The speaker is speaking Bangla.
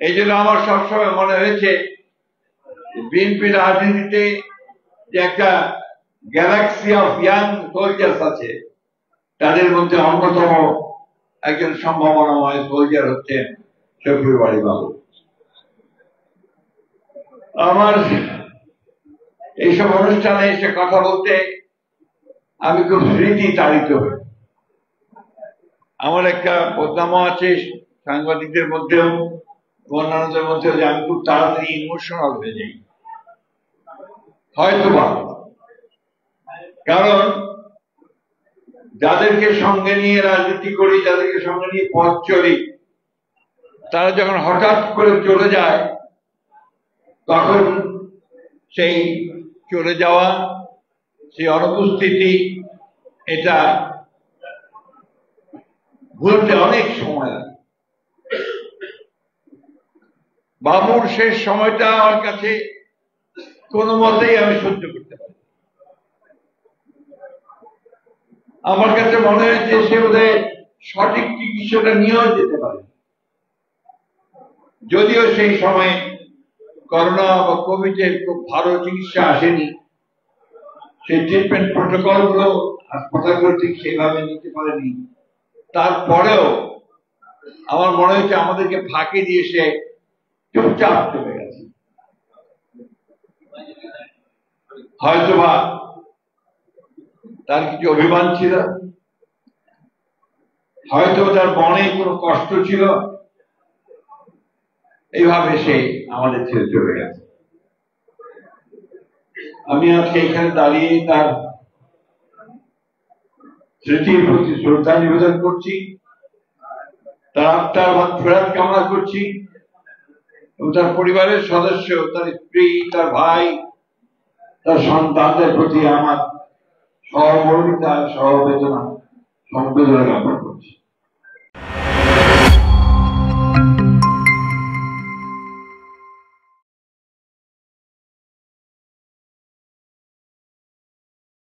এই জন্য আমার সবসময় মনে হয়েছে বিএনপি রাজনীতিতে যে একটা গ্যালাক্সি অফ ইয়াং সোলজার্স আছে, তাদের মধ্যে অন্যতম একজন সম্ভাবনাময় সোলজার হচ্ছেন শফিউল বারী বাবু। আমার এইসব অনুষ্ঠানে এসে কথা বলতে আমি খুব স্মৃতি তাড়িত হই। আমার একটা বদনামও আছে সাংবাদিকদের মধ্যেও, অন্যান্যদের মধ্যেও, যে আমি খুব তাড়াতাড়ি ইমোশনাল হয়ে যাই, হয়তোবা কারণ যাদেরকে সঙ্গে নিয়ে রাজনীতি করি, যাদেরকে সঙ্গে নিয়ে পথ চলি, তারা যখন হঠাৎ করে চলে যায়, তখন সেই চলে যাওয়া, সেই অনুপস্থিতি, এটা ভুলতে অনেক সময় লাগে। বাবুর শেষ সময়টা আমার কাছে কোনো মতেই আমি সহ্য করতে পারি। আমার কাছে মনে হয়েছে সে বোধহয় সঠিক চিকিৎসাটা নিয়েও যেতে পারে, যদিও সেই সময় করোনা বা কোভিডের খুব ভালো চিকিৎসা আসেনি, সেই ট্রিটমেন্ট প্রোটোকল গুলো হাসপাতালগুলো ঠিক সেইভাবে নিতে পারেনি। তারপরেও আমার মনে হয়েছে আমাদেরকে ফাঁকি দিয়ে সে চুপচাপ চলে গেছে। হয়তোবা তার কিছু অভিমান ছিল, হয়তো তার মনে কোনো কষ্ট ছিল, এইভাবে সে আমাদের ছেড়ে চলে গেছে। আমি আজকে এখানে দাঁড়িয়ে তার স্মৃতির প্রতি শ্রদ্ধা নিবেদন করছি, তার আত্মার ফেরত কামনা করছি, এবং তার পরিবারের সদস্য, তার স্ত্রী, তার ভাই, তার সন্তানদের প্রতি আমার সহমর্মিতা, সহবেদনা, সমবেদনা জ্ঞাপন করছি।